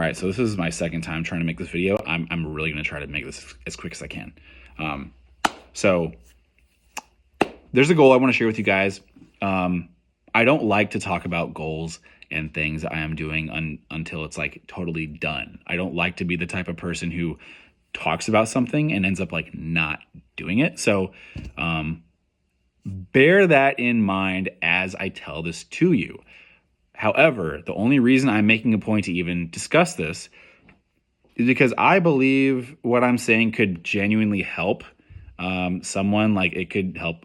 All right, so this is my second time trying to make this video. I'm really going to try to make this as quick as I can. So there's a goal I want to share with you guys. I don't like to talk about goals and things I am doing until it's like totally done. I don't like to be the type of person who talks about something and ends up like not doing it. So bear that in mind as I tell this to you. However, the only reason I'm making a point to even discuss this is because I believe what I'm saying could genuinely help someone. Like, it could help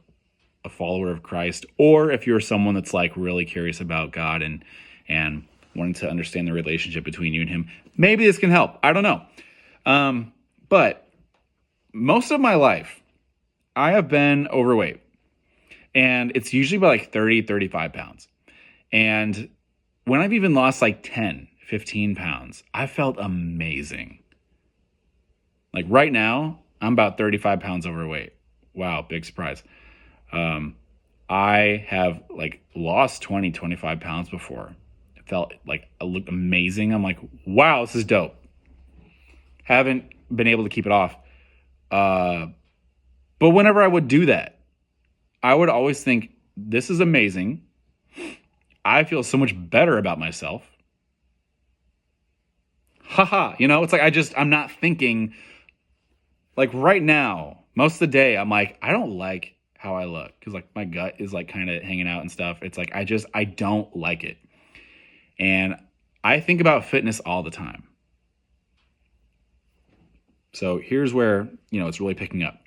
a follower of Christ, or if you're someone that's like really curious about God and wanting to understand the relationship between you and him, maybe this can help. I don't know. But most of my life, I have been overweight, and it's usually about like 30, 35 pounds. And when I've even lost like 10, 15 pounds, I felt amazing. Like right now, I'm about 35 pounds overweight. Wow, big surprise. I have like lost 20, 25 pounds before. It felt like I looked amazing. I'm like, wow, this is dope. Haven't been able to keep it off. But whenever I would do that, I would always think, this is amazing. I feel so much better about myself. Haha, it's like I'm not thinking, like right now, most of the day, I'm like, I don't like how I look, because like my gut is like kind of hanging out and stuff. It's like, I don't like it. And I think about fitness all the time. So here's where, it's really picking up.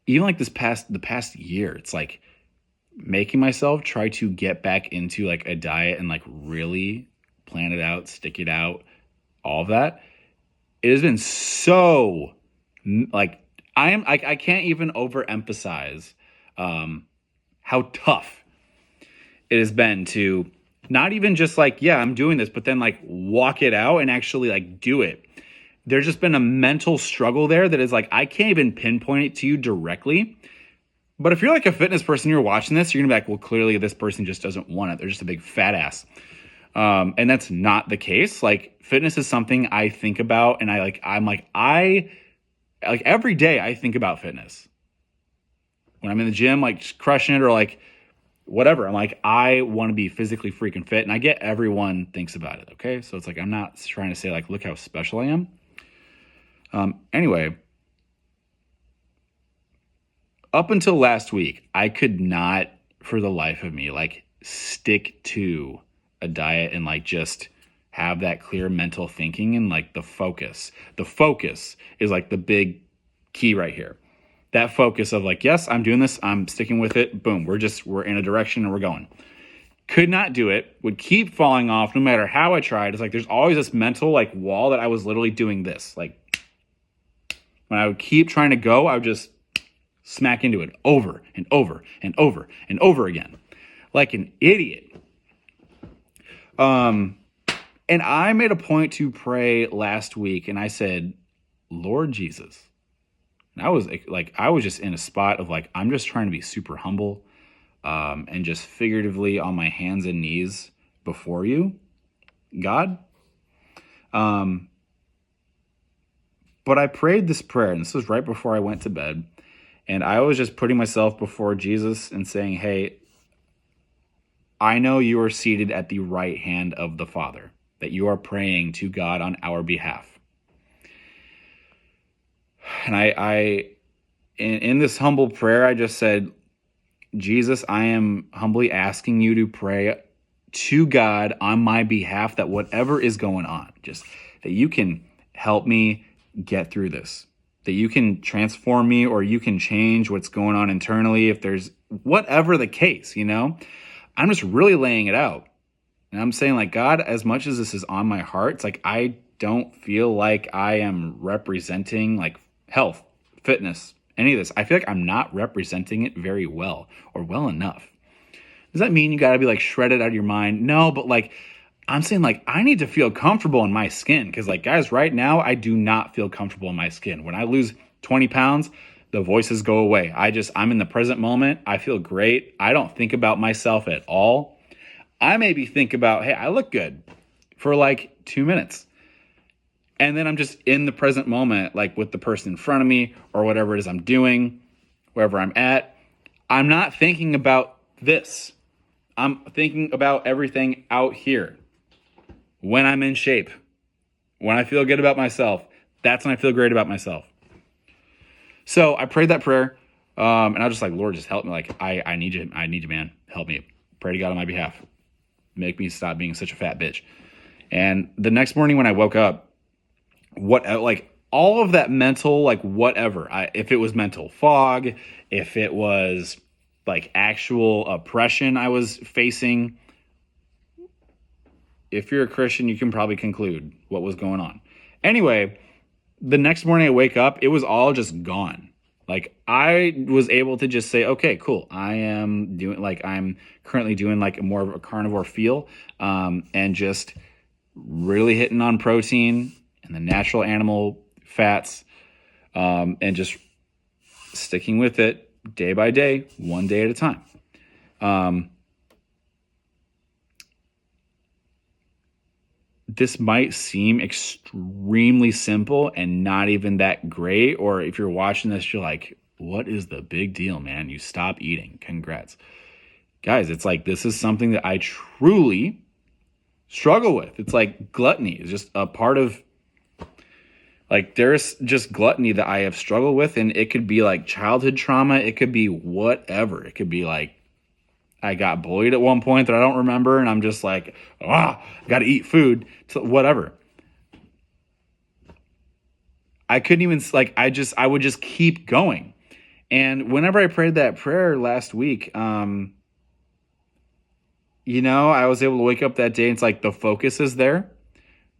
Even like the past year, it's like making myself try to get back into like a diet and like really plan it out, stick it out, all of that. It has been so like, I can't even overemphasize how tough it has been to not even just like, yeah, I'm doing this, but then like walk it out and actually like do it. There's just been a mental struggle there that is like, I can't even pinpoint it to you directly. But if you're like a fitness person, you're watching this, you're gonna be like, well, clearly this person just doesn't want it. They're just a big fat ass. And that's not the case. Like, fitness is something I think about, and I every day I think about fitness. When I'm in the gym, like just crushing it or like whatever, I'm like, I want to be physically freaking fit. And I get everyone thinks about it. Okay. So it's like, I'm not trying to say like, look how special I am. Anyway, up until last week, I could not for the life of me, like stick to a diet and like just have that clear mental thinking and like the focus. The focus is like the big key right here. That focus of like, yes, I'm doing this. I'm sticking with it. Boom. We're in a direction and we're going. Could not do it. Would keep falling off no matter how I tried. It's like, there's always this mental like wall that I was literally doing this. Like when I would keep trying to go, I would just smack into it over and over and over and over again. Like an idiot. And I made a point to pray last week, and I said, Lord Jesus. And I was just in a spot of like, I'm just trying to be super humble, and just figuratively on my hands and knees before you, God. But I prayed this prayer, and this was right before I went to bed. And I was just putting myself before Jesus and saying, hey, I know you are seated at the right hand of the Father, that you are praying to God on our behalf. And I in this humble prayer, I just said, Jesus, I am humbly asking you to pray to God on my behalf, that whatever is going on, just that you can help me get through this, that you can transform me, or you can change what's going on internally. If there's whatever the case, I'm just really laying it out. And I'm saying like, God, as much as this is on my heart, it's like, I don't feel like I am representing like health, fitness, any of this. I feel like I'm not representing it very well or well enough. Does that mean you got to be like shredded out of your mind? No, but like, I'm saying like, I need to feel comfortable in my skin. Cause like, guys, right now, I do not feel comfortable in my skin. When I lose 20 pounds, the voices go away. I'm in the present moment. I feel great. I don't think about myself at all. I maybe think about, hey, I look good for like 2 minutes. And then I'm just in the present moment, like with the person in front of me or whatever it is I'm doing, wherever I'm at. I'm not thinking about this. I'm thinking about everything out here. When I'm in shape, when I feel good about myself, that's when I feel great about myself. So I prayed that prayer, and I was just like, Lord, just help me. Like, I need you. I need you, man. Help me. Pray to God on my behalf. Make me stop being such a fat bitch. And the next morning when I woke up, all of that mental, like whatever, if it was mental fog, if it was like actual oppression I was facing, if you're a Christian, you can probably conclude what was going on. Anyway, the next morning I wake up, it was all just gone. Like I was able to just say, okay, cool. I'm currently doing like more of a carnivore feel, and just really hitting on protein and the natural animal fats, and just sticking with it day by day, one day at a time. This might seem extremely simple and not even that great. Or if you're watching this, you're like, what is the big deal, man? You stop eating. Congrats. Guys, it's like, this is something that I truly struggle with. It's like gluttony is just a part of, like, there's just gluttony that I have struggled with. And it could be like childhood trauma. It could be whatever. It could be like, I got bullied at one point that I don't remember, and I'm just like, got to eat food, whatever. I couldn't even, like, I would just keep going. And whenever I prayed that prayer last week, I was able to wake up that day, and it's like the focus is there,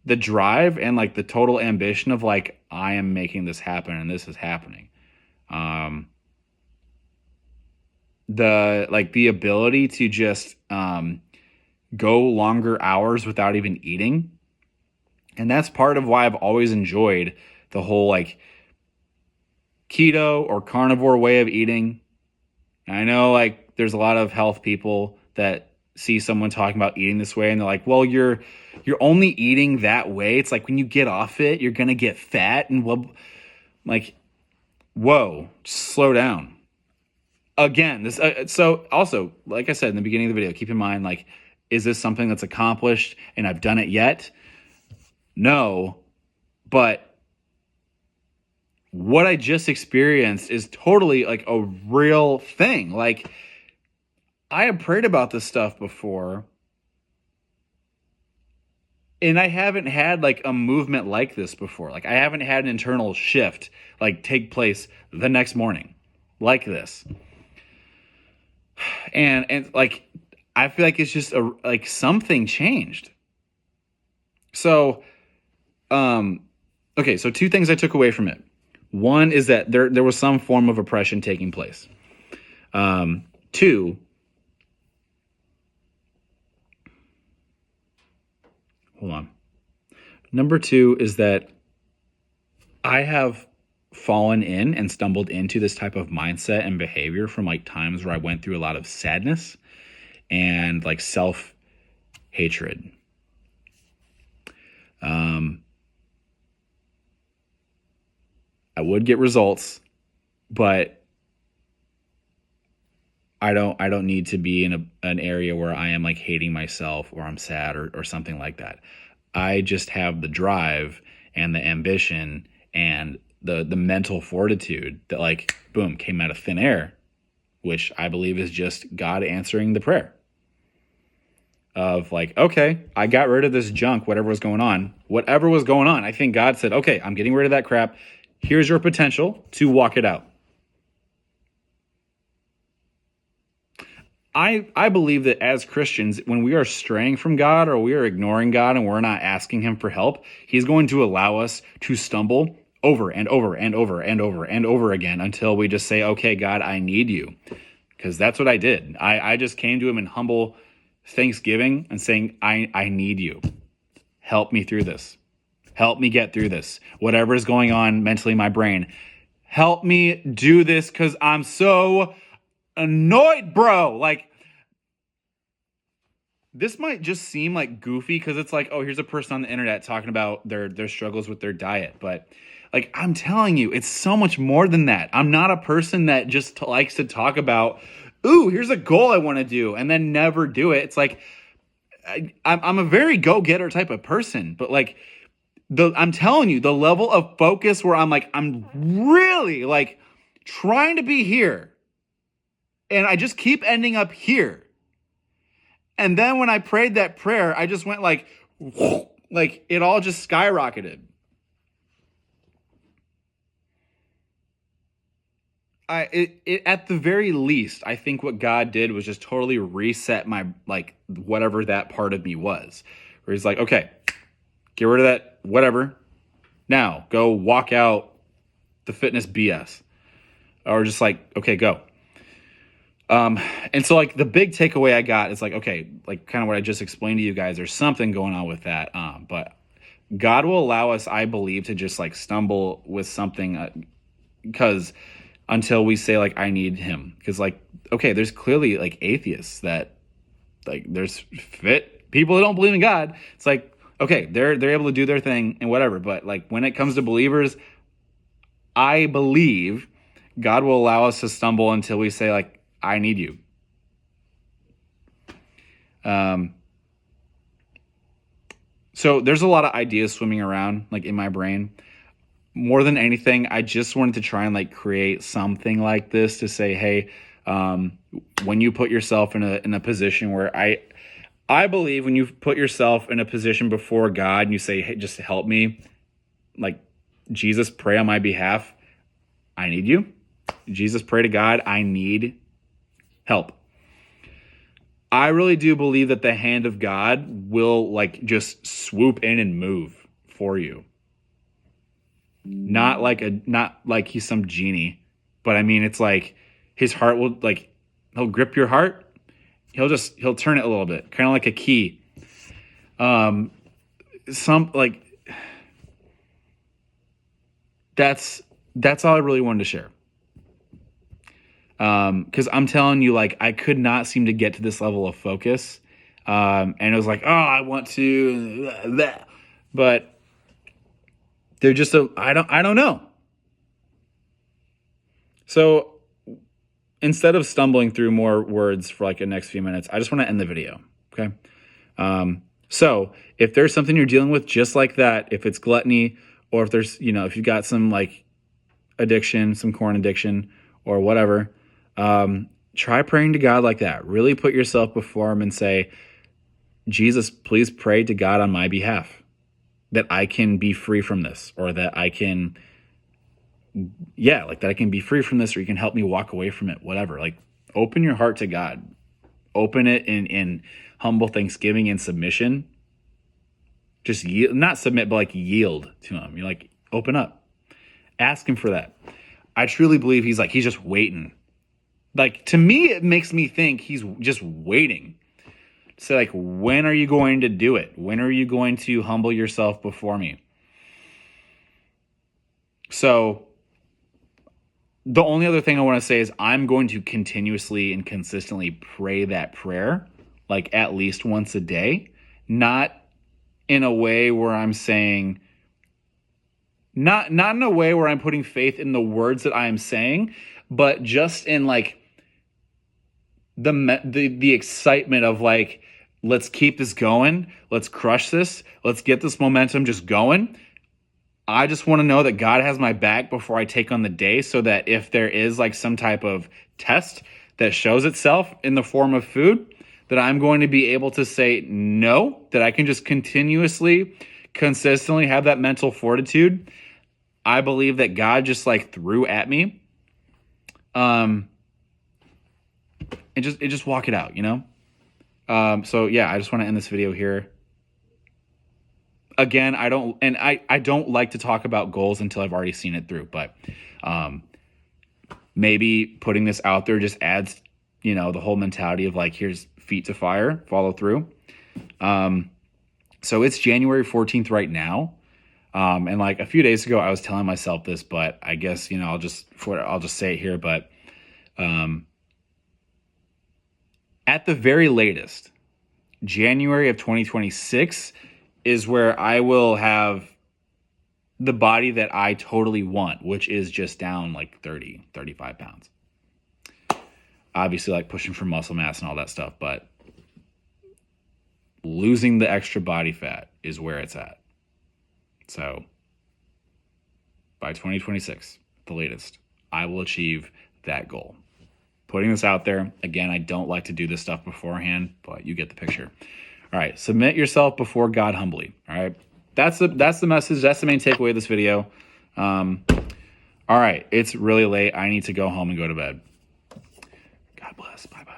the drive, and like the total ambition of like, I am making this happen, and this is happening. The ability to just go longer hours without even eating. And that's part of why I've always enjoyed the whole like keto or carnivore way of eating. And I know like there's a lot of health people that see someone talking about eating this way and they're like, well, you're only eating that way. It's like when you get off it, you're going to get fat. And like, whoa, just slow down. Again, so also, like I said in the beginning of the video, keep in mind, like, is this something that's accomplished and I've done it yet? No, but what I just experienced is totally like a real thing. Like, I have prayed about this stuff before, and I haven't had like a movement like this before. Like, I haven't had an internal shift like take place the next morning like this. And like, I feel like it's just like something changed. So, okay. So 2 things I took away from it. One is that there was some form of oppression taking place. 2, hold on. Number 2 is that I have fallen in and stumbled into this type of mindset and behavior from like times where I went through a lot of sadness and like self-hatred. I would get results, but I don't need to be in an area where I am like hating myself or I'm sad or something like that. I just have the drive and the ambition and the mental fortitude that like, boom, came out of thin air, which I believe is just God answering the prayer of like, okay, I got rid of this junk, whatever was going on. I think God said, okay, I'm getting rid of that crap. Here's your potential to walk it out. I believe that as Christians, when we are straying from God or we are ignoring God and we're not asking him for help, he's going to allow us to stumble over and over and over and over and over again until we just say, okay, God, I need you. Because that's what I did. I just came to him in humble thanksgiving and saying, I need you. Help me through this. Help me get through this. Whatever is going on mentally in my brain. Help me do this because I'm so annoyed, bro. Like, this might just seem like goofy because it's like, oh, here's a person on the internet talking about their struggles with their diet. But like, I'm telling you, it's so much more than that. I'm not a person that just likes to talk about, ooh, here's a goal I want to do and then never do it. It's like, I'm a very go-getter type of person, but like, I'm telling you, the level of focus where I'm like, I'm really like trying to be here and I just keep ending up here. And then when I prayed that prayer, I just went like it all just skyrocketed. At the very least, I think what God did was just totally reset my, like, whatever that part of me was. Where he's like, okay, get rid of that, whatever. Now, go walk out the fitness BS. Or just like, okay, go. And so like the big takeaway I got is like, okay, like kind of what I just explained to you guys, there's something going on with that. But God will allow us, I believe, to just like stumble with something because until we say like, I need him. Because like, okay, there's clearly like atheists that like there's fit people that don't believe in God. It's like, okay, they're able to do their thing and whatever. But like when it comes to believers, I believe God will allow us to stumble until we say like, I need you. So there's a lot of ideas swimming around like in my brain. More than anything, I just wanted to try and like create something like this to say, hey, when you put yourself in a position where I believe when you put yourself in a position before God and you say, hey, just help me, like Jesus, pray on my behalf. I need you. Jesus, pray to God. I need help. I really do believe that the hand of God will like just swoop in and move for you. Not like he's some genie, but I mean, it's like his heart will like, he'll grip your heart. He'll turn it a little bit, kind of like a key. That's all I really wanted to share. Because I'm telling you, like, I could not seem to get to this level of focus. And it was like, oh, I want to, but they're just I don't know. So instead of stumbling through more words for like the next few minutes, I just want to end the video. Okay. So if there's something you're dealing with just like that, if it's gluttony or if there's, if you've got some like addiction, some corn addiction or whatever, try praying to God like that. Really put yourself before him and say, Jesus, please pray to God on my behalf that I can be free from this, or that I can, that I can be free from this, or you can help me walk away from it, whatever. Like, open your heart to God. Open it in humble thanksgiving and submission. Just not submit, but like yield to him. You're like, open up. Ask him for that. I truly believe he's just waiting. Like, to me, it makes me think he's just waiting. So like, when are you going to do it? When are you going to humble yourself before me? So the only other thing I want to say is I'm going to continuously and consistently pray that prayer, like at least once a day, not in a way where I'm saying, not in a way where I'm putting faith in the words that I am saying, but just in like the excitement of like, let's keep this going. Let's crush this. Let's get this momentum just going. I just want to know that God has my back before I take on the day, so that if there is like some type of test that shows itself in the form of food, that I'm going to be able to say no, that I can just consistently have that mental fortitude. I believe that God just like threw at me. And just walk it out, So yeah, I just want to end this video here. Again, I don't like to talk about goals until I've already seen it through, but maybe putting this out there just adds, the whole mentality of like, here's feet to fire, follow through. So it's January 14th right now. And like a few days ago, I was telling myself this, but I guess, I'll just say it here, but at the very latest, January of 2026 is where I will have the body that I totally want, which is just down like 30, 35 pounds. Obviously, like pushing for muscle mass and all that stuff, but losing the extra body fat is where it's at. So by 2026, the latest, I will achieve that goal. Putting this out there. Again, I don't like to do this stuff beforehand, but you get the picture. All right, submit yourself before God humbly. All right, that's the message. That's the main takeaway of this video. All right, it's really late. I need to go home and go to bed. God bless. Bye-bye.